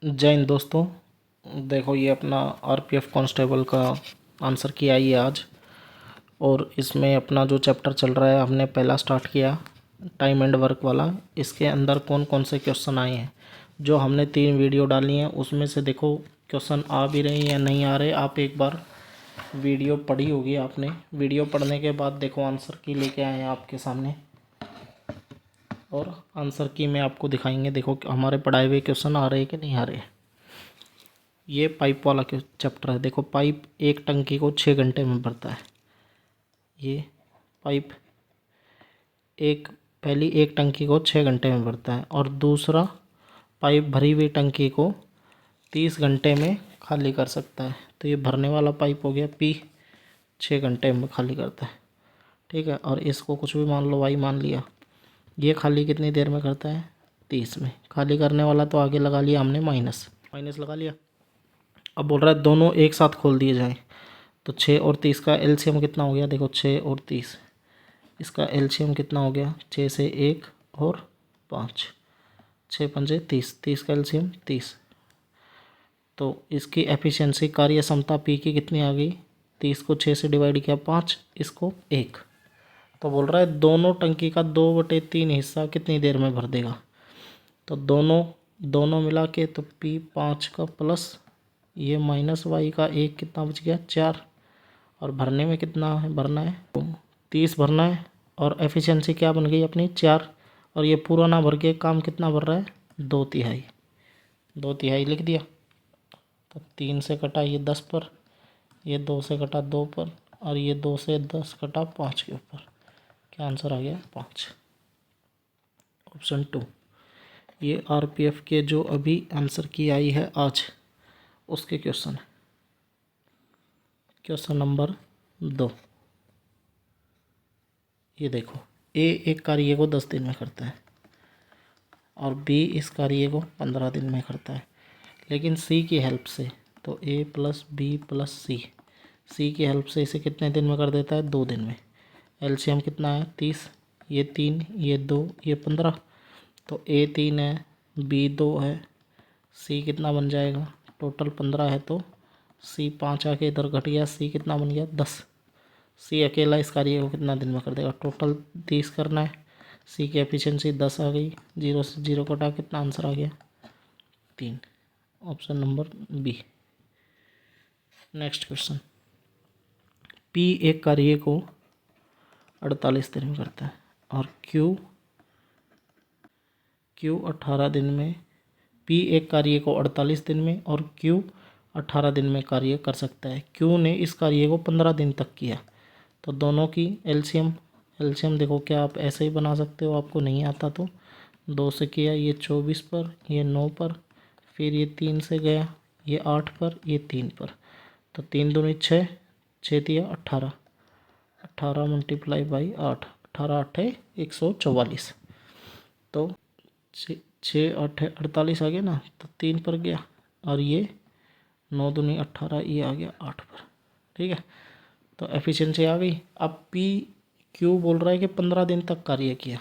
जय हिंद दोस्तों। देखो ये अपना आरपीएफ कांस्टेबल का आंसर किया ही है आज। और इसमें अपना जो चैप्टर चल रहा है हमने पहला स्टार्ट किया टाइम एंड वर्क वाला। इसके अंदर कौन कौन से क्वेश्चन आए हैं जो हमने 3 वीडियो डाली हैं उसमें से देखो क्वेश्चन आ भी रहे हैं या नहीं आ रहे। आप एक बार वीडियो पढ़ी होगी आपने, वीडियो पढ़ने के बाद देखो आंसर की लेके आए हैं आपके सामने और आंसर की में आपको दिखाएंगे। देखो कि हमारे पढ़ाए हुए क्वेश्चन आ रहे हैं कि नहीं आ रहे। ये पाइप वाला चैप्टर है। देखो पाइप एक टंकी को 6 घंटे में भरता है। ये पाइप पहली एक टंकी को 6 घंटे में भरता है और दूसरा पाइप भरी हुई टंकी को 30 घंटे में खाली कर सकता है। तो ये भरने वाला पाइप हो गया पी, 6 घंटे में खाली करता है। ठीक है, और इसको कुछ भी मान लो वाई मान लिया। ये खाली कितनी देर में करता है? 30 में। खाली करने वाला तो आगे लगा लिया हमने माइनस माइनस लगा लिया। अब बोल रहा है दोनों एक साथ खोल दिए जाएं तो 6 और 30 का एलसीएम कितना हो गया? देखो 6 और 30 इसका एलसीएम कितना हो गया? 6 से 1 और 5, 6 पंजे 30, 30 का एलसीएम 30। तो इसकी एफिशिएंसी कार्य क्षमता पी की कितनी आ गई? 30 को 6 से डिवाइड किया 5, इसको 1। तो बोल रहा है दोनों टंकी का 2/3 हिस्सा कितनी देर में भर देगा। तो दोनों दोनों मिला के तो पी 5 का प्लस ये माइनस वाई का 1 कितना बच गया? 4। और भरने में कितना है भरना है? 30 भरना है। और एफिशिएंसी क्या बन गई अपनी? 4। और ये पूरा ना भर के काम कितना भर रहा है? 2/3। 2/3 लिख दिया। तो 3 से कटा ये 10 पर, ये 2 से कटा 2 पर, और ये 2 से 10 कटा 5 के ऊपर। क्या आंसर आ गया? 5। ऑप्शन 2। ये आरपीएफ के जो अभी आंसर की आई है आज उसके क्वेश्चन। Question number 2। ये देखो ए एक कार्य को 10 दिन में करता है और बी इस कार्य को 15 दिन में करता है, लेकिन सी की हेल्प से, तो ए प्लस बी प्लस सी की हेल्प से इसे कितने दिन में कर देता है? 2 दिन में। एलसीएम कितना है? 30। ये 3, ये 2, ये 15। तो ए 3 है, बी 2 है, सी कितना बन जाएगा? टोटल 15 है तो सी 5 आके इधर घट गया, सी कितना बन गया? 10। सी अकेला इस कार्य को कितना दिन में कर देगा? टोटल 30 करना है। सी की एफिशिएंसी 10 आ गई, 0 से 0 कटा कितना आंसर आ गया? 3। Option number B. Next question. P एक कार्य को 48 दिन में करता है और क्यू 18 दिन में। पी एक कार्य को 48 दिन में और क्यू 18 दिन में कार्य कर सकता है। क्यू ने इस कार्य को 15 दिन तक किया। तो दोनों की एलसीएम देखो, क्या आप ऐसे ही बना सकते हो? आपको नहीं आता तो 2 से किया, ये 24 पर, ये 9 पर, फिर ये 3 से गया, ये 8 पर, ये 3 पर। तो 3 दूनी 6, 6 दिया 18, 18 मल्टीप्लाई बाई 8, 18 8 144। तो 6 8 48 आ गया ना, तो 3 पर गया, और ये 9 दूनी 18, ये आ गया 8 पर। ठीक है, तो एफिशिएंसी आ गई। अब पी क्यू बोल रहा है कि 15 दिन तक कार्य किया,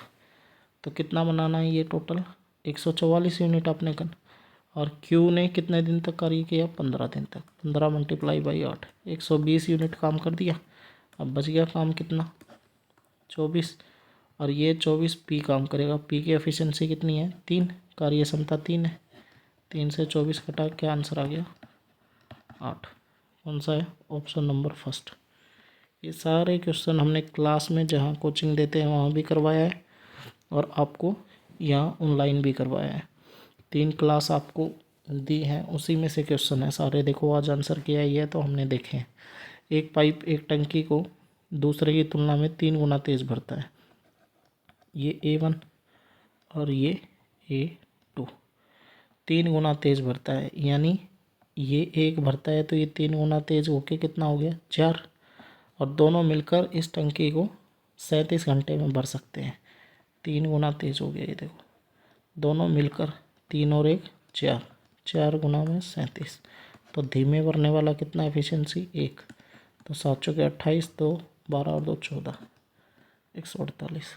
तो कितना बनाना है? ये टोटल 144 यूनिट आपने कर। और क्यू ने कितने दिन तक कार्य किया? 15 दिन तक। 15 मल्टीप्लाई बाई 8, 120 यूनिट काम कर दिया। अब बच गया काम कितना? 24। और ये 24 पी काम करेगा। पी की एफिशिएंसी कितनी है? 3। कार्य क्षमता 3 है। 3 से 24 कटा, क्या आंसर आ गया? 8। कौन सा है? Option number first. ये सारे क्वेश्चन हमने क्लास में जहाँ कोचिंग देते हैं वहाँ भी करवाया है और आपको यहाँ ऑनलाइन भी करवाया है। 3 क्लास आपको दी हैं, उसी में से क्वेश्चन है सारे। देखो आज आंसर किया ही है तो हमने देखे हैं। एक पाइप एक टंकी को दूसरे की तुलना में 3 गुना तेज़ भरता है। ये A1 और ये A2 3 गुना तेज़ भरता है, यानी ये 1 भरता है तो ये 3 गुना तेज़ होके कितना हो गया? 4। और दोनों मिलकर इस टंकी को 37 घंटे में भर सकते हैं। 3 गुना तेज़ हो गया ये देखो, दोनों मिलकर 3 और 1 4, 4 गुना में 37। तो धीमे भरने वाला कितना एफिशिएंसी? 1। तो 7 चौके 28, 2 12 और 2 14, 148।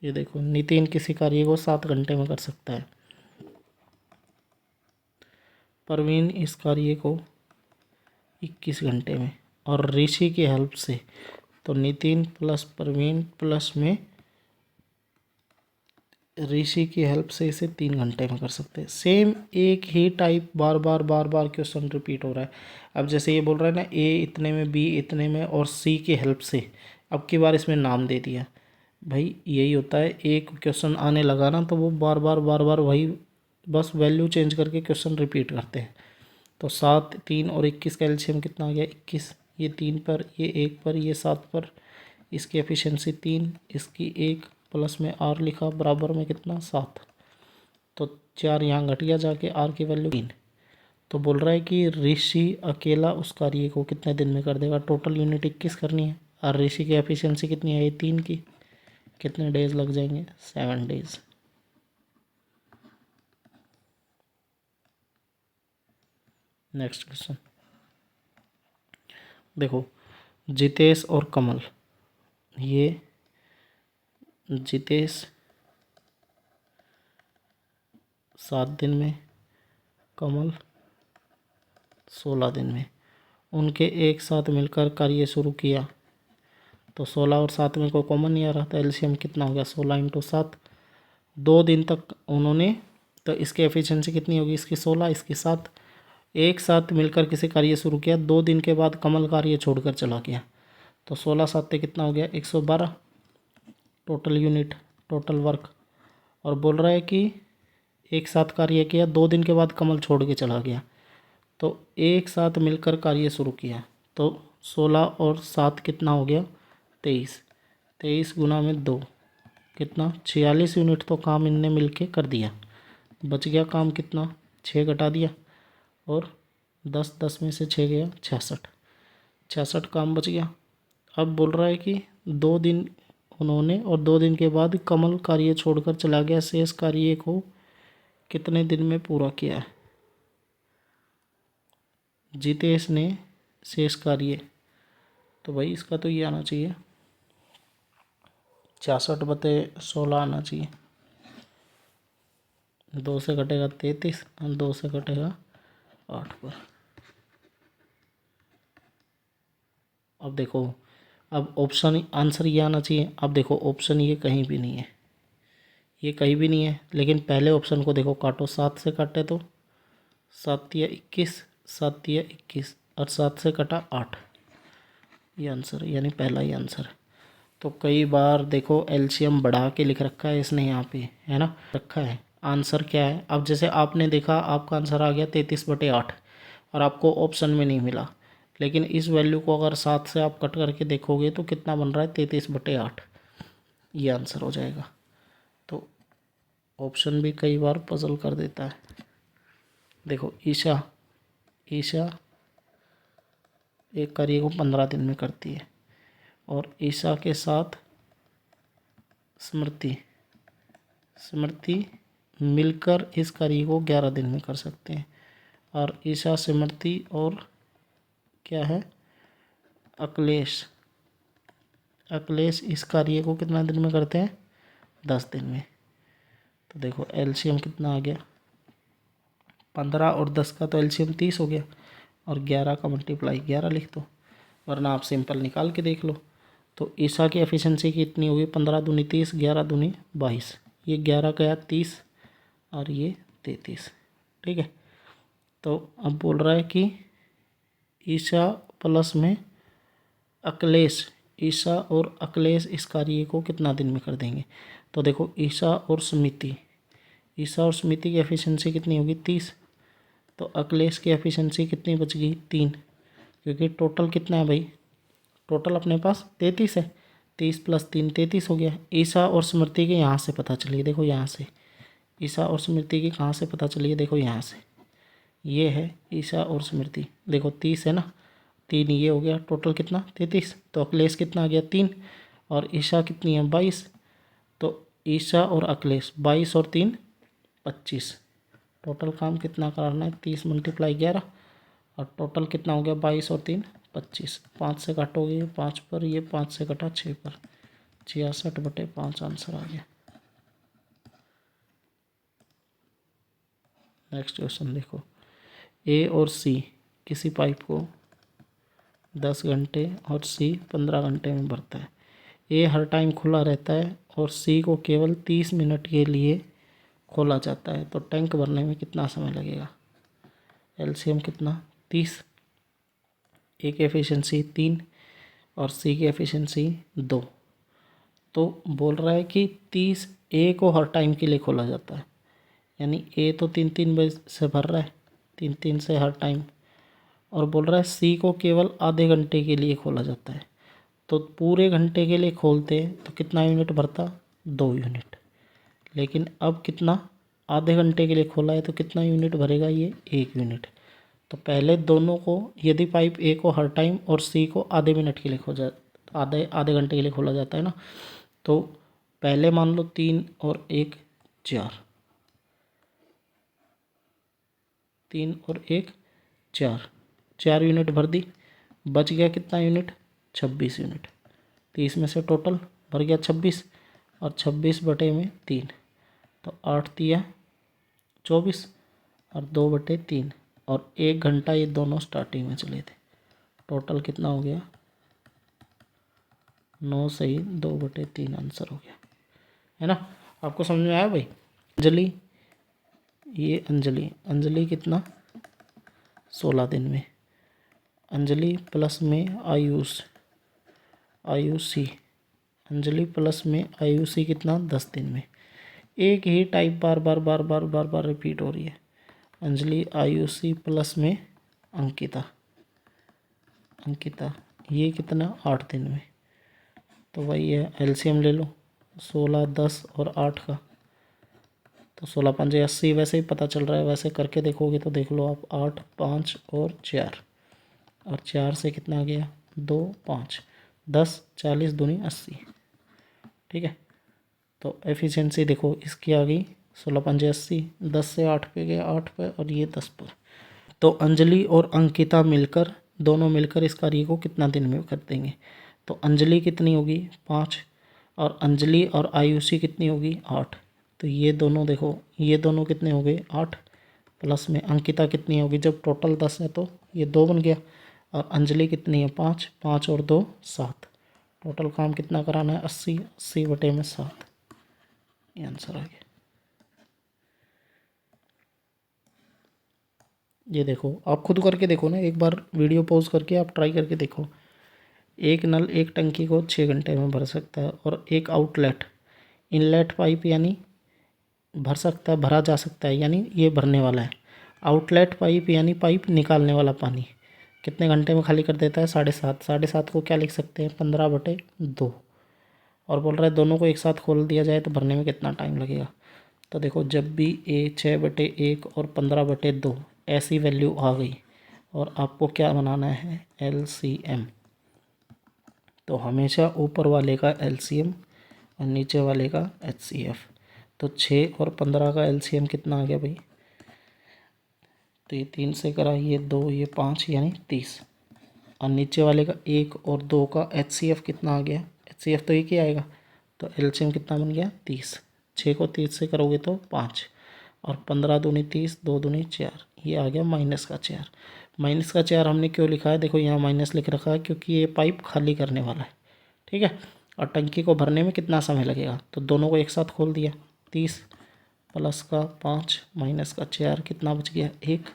ये देखो नितिन किसी कार्य को 7 घंटे में कर सकता है, प्रवीण इस कार्य को 21 घंटे में, और ऋषि की हेल्प से, तो नितिन प्लस प्रवीण प्लस में ऋषि की हेल्प से इसे 3 घंटे में कर सकते हैं। सेम एक ही टाइप बार बार क्वेश्चन रिपीट हो रहा है। अब जैसे ये बोल रहा है ना ए इतने में, बी इतने में और सी की हेल्प से, अब की बार इसमें नाम दे दिया। भाई यही होता है, एक क्वेश्चन आने लगा ना तो वो बार बार वही बस वैल्यू चेंज करके क्वेश्चन रिपीट करते हैं। तो 7, 3 और 21 का एलसीएम कितना आ गया 21। ये 3 पर, ये 1 पर, ये 7 पर, इसकी एफिशिएंसी 3, इसकी 1 प्लस में आर लिखा बराबर में कितना 7, तो 4 यहाँ घट गया जाके, आर की वैल्यू 3। तो बोल रहा है कि ऋषि अकेला उस कार्य को कितने दिन में कर देगा। टोटल यूनिट 21 करनी है और ऋषि की एफिशिएंसी कितनी है 3 की, कितने डेज लग जाएंगे 7 डेज। नेक्स्ट क्वेश्चन देखो, जितेश और कमल, ये जितेश 7 दिन में, कमल 16 दिन में, उनके एक साथ मिलकर कार्य शुरू किया। तो 16 और 7 में कोई कॉमन नहीं आ रहा था, एलसीएम कितना हो गया 16 × 7, 2 दिन तक उन्होंने, तो इसकी एफिशिएंसी कितनी होगी, इसकी 16, इसकी 7, एक साथ मिलकर किसी कार्य शुरू किया। 2 दिन के बाद कमल कार्य छोड़कर चला गया, तो 16 7 कितना हो गया 112 टोटल यूनिट, टोटल वर्क। और बोल रहा है कि एक साथ कार्य किया, 2 दिन के बाद कमल छोड़ के चला गया, तो एक साथ मिलकर कार्य शुरू किया। तो 16 और 7 कितना हो गया 23, 23 गुना में 2 कितना 46 यूनिट तो काम इनने मिलके कर दिया। बच गया काम कितना 6 घटा दिया, और 10 में से 6 गया 66 काम बच गया। अब बोल रहा है कि 2 दिन उन्होंने और 2 दिन के बाद कमल कार्य छोड़कर चला गया, शेष कार्य को कितने दिन में पूरा किया है। जितेश ने शेष कार्य, तो भाई इसका तो ये आना चाहिए 66/16 आना चाहिए। 2 से घटेगा 33 और 2 से घटेगा 8 पर। अब देखो, अब ऑप्शन आंसर ये आना चाहिए। अब देखो ऑप्शन ये कहीं भी नहीं है, ये कहीं भी नहीं है, लेकिन पहले ऑप्शन को देखो काटो, 7 से काटे तो 7 या 21, 7 या 21 और 7 से कटा 8, ये आंसर है, यानी पहला ही आंसर है। तो कई बार देखो एलसीएम बढ़ा के लिख रखा है इसने यहाँ पे, है ना, रखा है। आंसर क्या है, अब जैसे आपने देखा आपका आंसर आ गया 33/8 और आपको ऑप्शन में नहीं मिला, लेकिन इस वैल्यू को अगर 7 से आप कट करके देखोगे तो कितना बन रहा है 33/8, ये आंसर हो जाएगा। तो ऑप्शन भी कई बार पजल कर देता है। देखो ईशा एक कार्य को 15 दिन में करती है, और ईशा के साथ स्मृति मिलकर इस कार्य को 11 दिन में कर सकते हैं। और ईशा, स्मृति और क्या है अखिलेश इस कार्य को कितना दिन में करते हैं 10 दिन में। तो देखो एलसीएम कितना आ गया 15 और 10 का, तो एलसीएम 30 हो गया, और 11 का मल्टीप्लाई 11 लिख दो, वरना आप सिंपल निकाल के देख लो। तो ईशा की एफिशिएंसी कितनी होगी 15 दूनी 30, 11 दूनी 22, ये 11 गया 30 और ये 33, ठीक है। तो अब बोल रहा है कि ईशा प्लस में अखिलेश, ईशा और अखिलेश इस कार्य को कितना दिन में कर देंगे। तो देखो ईशा और स्मृति की एफिशिएंसी कितनी होगी 30, तो अखिलेश की एफिशिएंसी कितनी बच गई 3, क्योंकि टोटल कितना है भाई, टोटल अपने पास 33 है, 30 + 3 33 हो गया। ईशा और स्मृति के यहाँ से पता चलिए, देखो यहाँ से ईशा और स्मृति की कहाँ से पता चलिए, देखो यहाँ से, ये है ईशा और स्मृति, देखो 30 है ना, 3 ये हो गया, टोटल कितना 33, तो अखिलेश कितना आ गया 3, और ईशा कितनी है 22, तो ईशा और अखिलेश 22 और 3 25, टोटल काम कितना करना है 30 × 11, और टोटल कितना हो गया 22 और 3 25, 5 से काटोगे 5 पर, ये 5 से कटा 6 पर, 66/5 आंसर आ गया। नेक्स्ट क्वेश्चन देखो, ए और सी किसी पाइप को 10 घंटे और सी 15 घंटे में भरता है। ए हर टाइम खुला रहता है और सी को केवल 30 मिनट के लिए खोला जाता है, तो टैंक भरने में कितना समय लगेगा? एलसीएम कितना? 30। ए की एफिशिएंसी 3 और सी की एफिशिएंसी 2। तो बोल रहा है कि 30 ए को हर टाइम के लिए खोला जाता है, यानी ए तो 3-3 बजे से भर रहा है, 3-3 से हर टाइम। और बोल रहा है सी को केवल आधे घंटे के लिए खोला जाता है, तो पूरे घंटे के लिए खोलते तो कितना यूनिट भरता? 2 यूनिट। लेकिन अब कितना? आधे घंटे के लिए खोला है तो कितना यूनिट भरेगा ये? 1 यूनिट। तो पहले दोनों को, यदि पाइप ए को हर टाइम और सी को आधे मिनट के लिए आधे घंटे के लिए खोला जाता है ना, तो पहले मान लो 3 और 1 4, 3 और 1 4 यूनिट भर दी। बच गया कितना यूनिट? 26 यूनिट। 30 में से टोटल भर गया 26 और 26/3, तो 8 दिया 24 और 2/3 और 1 घंटा ये दोनों स्टार्टिंग में चले थे। टोटल कितना हो गया? 9 सही 2/3 आंसर हो गया, है ना? आपको समझ में आया भाई? अंजलि, ये अंजलि कितना? 16 दिन में। अंजलि प्लस में आयुषी, अंजलि प्लस में आयुषी कितना? 10 दिन में। एक ही टाइप बार बार रिपीट हो रही है। अंजलि आयुषी प्लस में अंकिता, ये कितना? 8 दिन में। तो वही है, एलसीएम ले लो 16, 10 और 8 का, तो 16 5 80। वैसे ही पता चल रहा है, वैसे करके देखोगे तो देख लो आप। 8 5 और 4, और 4 से कितना आ गया? 2 5 10 40 दूनी 80। ठीक है, तो एफिशिएंसी देखो इसकी आ गई 16 5 80, 10 से 8 पे गया 8 पे और ये 10 पर। तो अंजलि और अंकिता मिलकर, दोनों मिलकर इस कार्य को कितना दिन में कर देंगे? तो अंजलि कितनी होगी? 5, और अंजलि और आयुषी कितनी होगी? 8। तो ये दोनों देखो, ये दोनों कितने हो गए? 8, प्लस में अंकिता कितनी होगी? जब टोटल 10 है तो ये 2 बन गया, और अंजलि कितनी है? 5, 5 और 2 7। टोटल काम कितना कराना है? 80, 80/7। ये आंसर आ गया। ये देखो, आप खुद करके देखो ना, एक बार वीडियो पॉज करके आप ट्राई करके देखो। एक नल एक टंकी को 6 घंटे में भर सकता है, और एक आउटलेट इनलेट पाइप यानी भर सकता है, भरा जा सकता है, यानी ये भरने वाला है। आउटलेट पाइप यानी पाइप निकालने वाला पानी कितने घंटे में खाली कर देता है? 7.5। 7.5 को क्या लिख सकते हैं? 15/2। और बोल रहा है दोनों को एक साथ खोल दिया जाए तो भरने में कितना टाइम लगेगा? तो देखो, जब भी ए 6/1 और 15/2 ऐसी वैल्यू आ गई, और आपको क्या बनाना है? एलसीएम। तो हमेशा ऊपर वाले का एलसीएम और नीचे वाले का एचसीएफ। तो 6 और 15 का एलसीएम कितना आ गया भाई? तो ये 3 से करा, ये 2, ये 5, यानी 30। और नीचे वाले का 1 और 2 का एचसीएफ कितना आ गया? एचसीएफ तो एक ही आएगा, तो एलसीएम कितना बन गया? 30। 6 को 30 से करोगे तो 5, और 15 दूनी 30, 2 दूनी 4, ये आ गया -4। -4 हमने क्यों लिखा है? देखो यहाँ माइनस लिख रखा है क्योंकि ये पाइप खाली करने वाला है। ठीक है, और टंकी को भरने में कितना समय लगेगा? तो दोनों को एक साथ खोल दिया, 30 प्लस का 5 माइनस का 4, कितना बच गया? 1।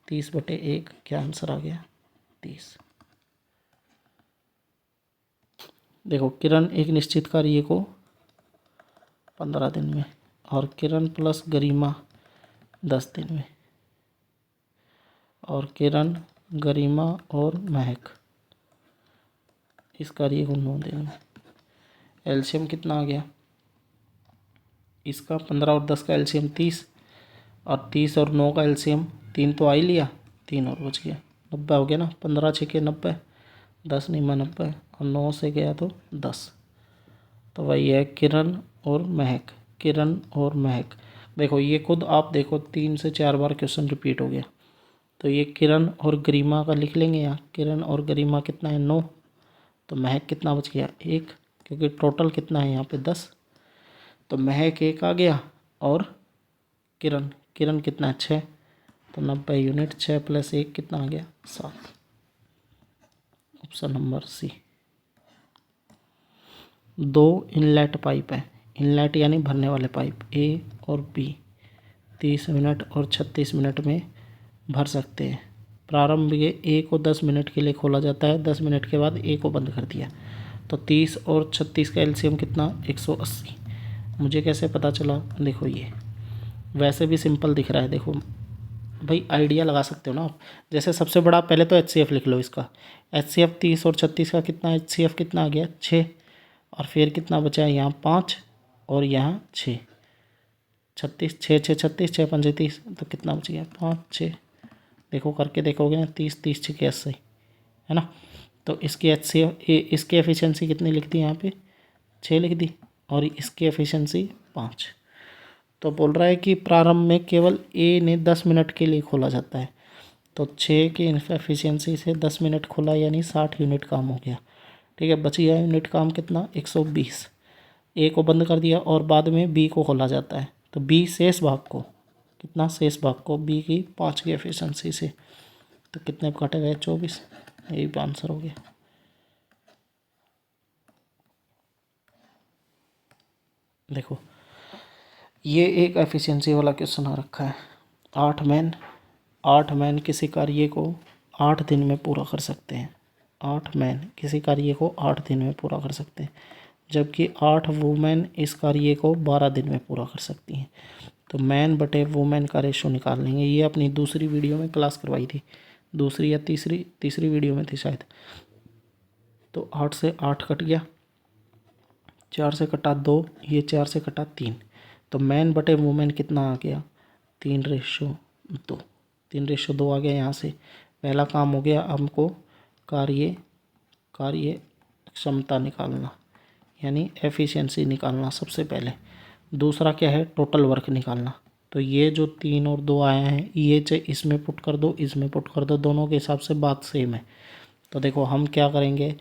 30/1, क्या आंसर आ गया? 30। देखो, किरण एक निश्चित कार्य को 15 दिन में, और किरण प्लस गरिमा 10 दिन में, और किरण, गरिमा और महक इस कार्य को 9 दिन में। एलसीएम कितना आ गया इसका? 15 और 10 का एलसीएम 30, और 30 और 9 का एलसीएम 3 तो आ ही लिया, 3 और बच गया, 90 हो गया ना। 15 6 90, 10 नहीं 90, और 9 से गया तो 10। तो वही है किरण और महक, किरण और महक। देखो ये खुद आप देखो 3 से 4 बार क्वेश्चन रिपीट हो गया, तो ये किरण और गरिमा का लिख लेंगे यहाँ। किरण और गरिमा कितना है? 9। तो महक कितना बच गया? 1, क्योंकि टोटल कितना है यहाँ पे? 10। तो महक 1 आ गया, और किरण कितना है? 6। तो 90 यूनिट। 6 + 1 कितना आ गया 7। Option number C. 2 inlet pipe है, इनलेट यानी भरने वाले पाइप, ए और बी 30 मिनट और 36 मिनट में भर सकते हैं। प्रारंभ में ए को 10 मिनट के लिए खोला जाता है, 10 मिनट के बाद ए को बंद कर दिया। तो 30 और 36 का एलसीएम कितना 180। मुझे कैसे पता चला? देखो ये वैसे भी सिंपल दिख रहा है। देखो भाई आइडिया लगा सकते हो ना आप। जैसे सबसे बड़ा पहले तो HCF लिख लो इसका। HCF 30 और 36 का कितना, HCF कितना आ गया 6, और फिर कितना बचा है यहाँ 5 और यहाँ 6। 36 6 6 36 6 5 30, तो कितना बच गया 5 6। देखो करके देखोगे ना 30 30 6 80 है ना। तो इसकी HCF इसकी एफिशिएंसी कितनी लिख दी यहाँ पे 6 लिख दी, और इसकी एफिशिएंसी 5। तो बोल रहा है कि प्रारंभ में केवल ए ने 10 मिनट के लिए खोला जाता है। तो 6 की एफिशिएंसी से 10 मिनट खोला यानी 60 यूनिट काम हो गया। ठीक है, बच गया यूनिट काम कितना 120। ए को बंद कर दिया और बाद में बी को खोला जाता है। तो बी शेष भाग को कितना, शेष भाग को बी की 5 की एफिशिएंसी से, तो कितने काटे गए 24। यही आंसर हो गया। देखो ये एक एफिशिएंसी वाला क्वेश्चन आ रखा है। 8 मैन किसी कार्य को 8 दिन में पूरा कर सकते हैं। 8 मैन किसी कार्य को 8 दिन में पूरा कर सकते हैं, जबकि 8 वुमेन इस कार्य को 12 दिन में पूरा कर सकती हैं। तो मैन बटे वुमेन का रेशो निकाल लेंगे। ये अपनी दूसरी वीडियो में क्लास करवाई थी, दूसरी या तीसरी वीडियो में थी शायद। तो 8 से 8 कट गया, 4 से कटा 2, ये 4 से कटा 3। तो मैन बटे वुमेन कितना आ गया 3:2। 3:2 आ गया यहाँ से। पहला काम हो गया, हमको कार्य क्षमता निकालना यानी एफिशिएंसी निकालना सबसे पहले। दूसरा क्या है, टोटल वर्क निकालना। तो ये जो 3 और 2 आए हैं, ये चाहे इसमें पुट कर दो, इसमें पुट कर दो, दोनों के हिसाब से बात सेम है। तो देखो हम क्या करेंगे,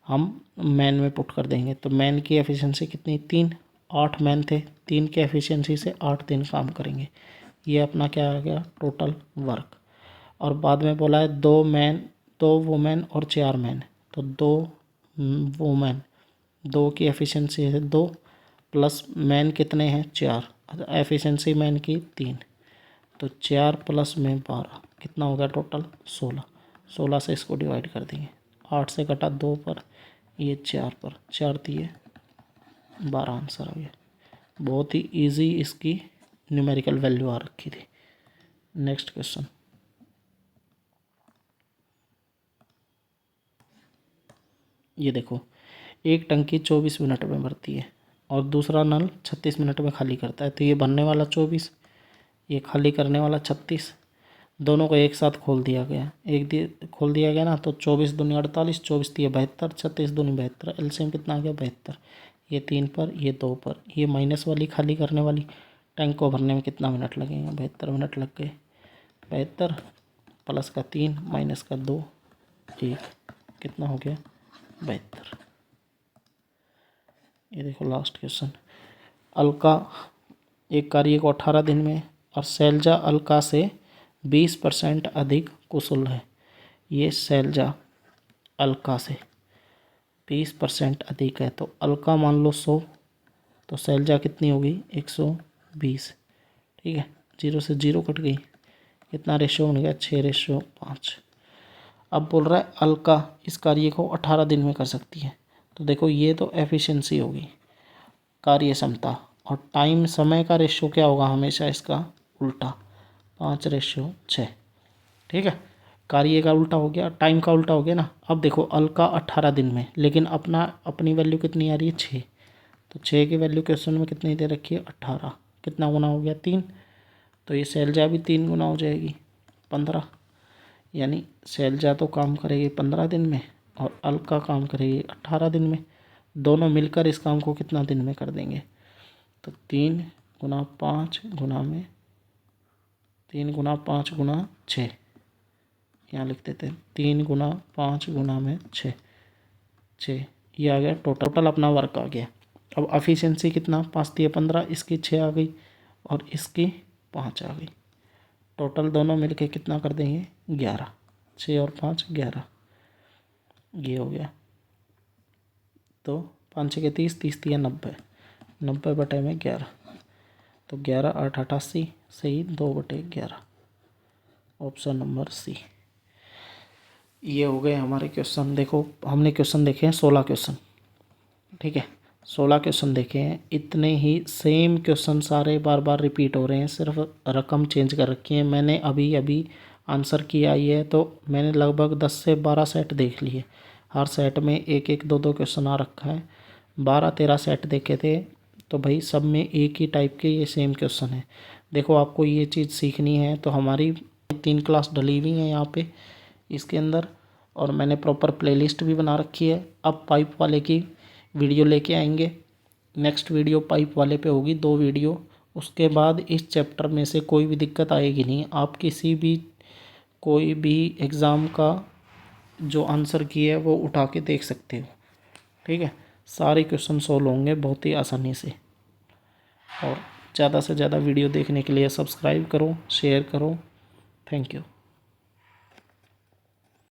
हम मैन में पुट कर देंगे। तो मैन की एफिशिएंसी कितनी 3, 8 मैन थे, 3 के एफिशिएंसी से 8 दिन काम करेंगे। ये अपना क्या आ गया टोटल वर्क। और बाद में बोला है 2 मैन 2 वुमेन और 4 मैन। तो 2 वुमेन, 2 की एफिशिएंसी है 2, प्लस मैन कितने हैं 4, एफिशिएंसी मैन की 3। तो 4 प्लस में 12 कितना हो गया टोटल 16। 16 से इसको डिवाइड कर देंगे। 8 से कटा 2 पर, ये 4 पर, 4 दिए 12 आंसर आ गया। बहुत ही इजी इसकी न्यूमेरिकल वैल्यू आ रखी थी। Next question. ये देखो एक टंकी 24 मिनट में भरती है और दूसरा नल 36 मिनट में खाली करता है। तो ये भरने वाला 24, ये खाली करने वाला 36, दोनों को एक साथ खोल दिया गया। खोल दिया गया ना। तो 24 दूनी 48, 24 दिए 72, 36 दूनी 72, एलसीएम कितना आ गया 72। ये 3 पर, ये 2 पर, ये माइनस वाली खाली करने वाली टैंक को भरने में कितना मिनट लगेंगे 72 मिनट लग गए। 72 प्लस का 3 माइनस का 2 1, कितना हो गया 72। ये देखो लास्ट क्वेश्चन। अलका एक कार्य को 18 दिन में और शैलजा अलका से 20% अधिक कुशल है। ये शैलजा अलका से 20% अधिक है। तो अलका मान लो 100, तो शैलजा कितनी होगी 120। ठीक है, 0 से 0 कट गई, कितना रेशो बन गया 6:5। अब बोल रहा है अलका इस कार्य को 18 दिन में कर सकती है। तो देखो ये तो एफिशिएंसी होगी, कार्य क्षमता, और टाइम समय का रेशो क्या होगा हमेशा इसका उल्टा 5:6। ठीक है, कार्य का उल्टा हो गया, टाइम का उल्टा हो गया ना। अब देखो अलका 18 दिन में, लेकिन अपनी वैल्यू कितनी आ रही है 6। तो 6 की वैल्यू क्वेश्चन में कितनी दे रखी है 18, कितना गुना हो गया 3। तो ये शैलजा भी 3 गुना हो जाएगी 15। यानी शैलजा तो काम करेगी 15 दिन में और अलका काम करेगी 18 दिन में। दोनों मिलकर इस काम को कितना दिन में कर देंगे। तो 3 गुना 5 गुना में 3 गुना 5 गुना 6, यहाँ लिख देते हैं 3 गुना 5 गुना में 6, ये आ गया टोटल अपना वर्क आ गया। अब एफिशिएंसी कितना 5 दिए 15, इसकी 6 आ गई और इसकी 5 आ गई। टोटल दोनों मिलके कितना कर देंगे 11, 6 और 5 11, ये हो गया। तो 5 6 30, 30 3 90, 90 बटे में 11, तो 11 8 88, सही 2/11, ऑप्शन नंबर सी। ये हो गए हमारे क्वेश्चन। देखो हमने क्वेश्चन देखे हैं 16 क्वेश्चन, ठीक है, 16 क्वेश्चन देखे हैं। इतने ही सेम क्वेश्चन सारे बार बार रिपीट हो रहे हैं, सिर्फ रकम चेंज कर रखी है। मैंने अभी अभी आंसर किया ही है, तो मैंने लगभग 10 से 12 सेट देख लिए। हर सेट में एक एक दो दो क्वेश्चन आ रखा है। 12 13 सेट देखे थे, तो भाई सब में एक ही टाइप के ये सेम क्वेश्चन है। देखो आपको ये चीज़ सीखनी है तो हमारी 3 क्लास डली हुई है यहाँ पे इसके अंदर, और मैंने प्रॉपर प्लेलिस्ट भी बना रखी है। अब पाइप वाले की वीडियो लेके आएंगे, नेक्स्ट वीडियो पाइप वाले पे होगी, 2 वीडियो। उसके बाद इस चैप्टर में से कोई भी दिक्कत आएगी नहीं। आप किसी भी कोई भी एग्ज़ाम का जो आंसर की है वो उठा के देख सकते हो, ठीक है। सारे क्वेश्चन सॉल्व होंगे बहुत ही आसानी से। और ज़्यादा से ज़्यादा वीडियो देखने के लिए सब्सक्राइब करो, शेयर करो। Thank you.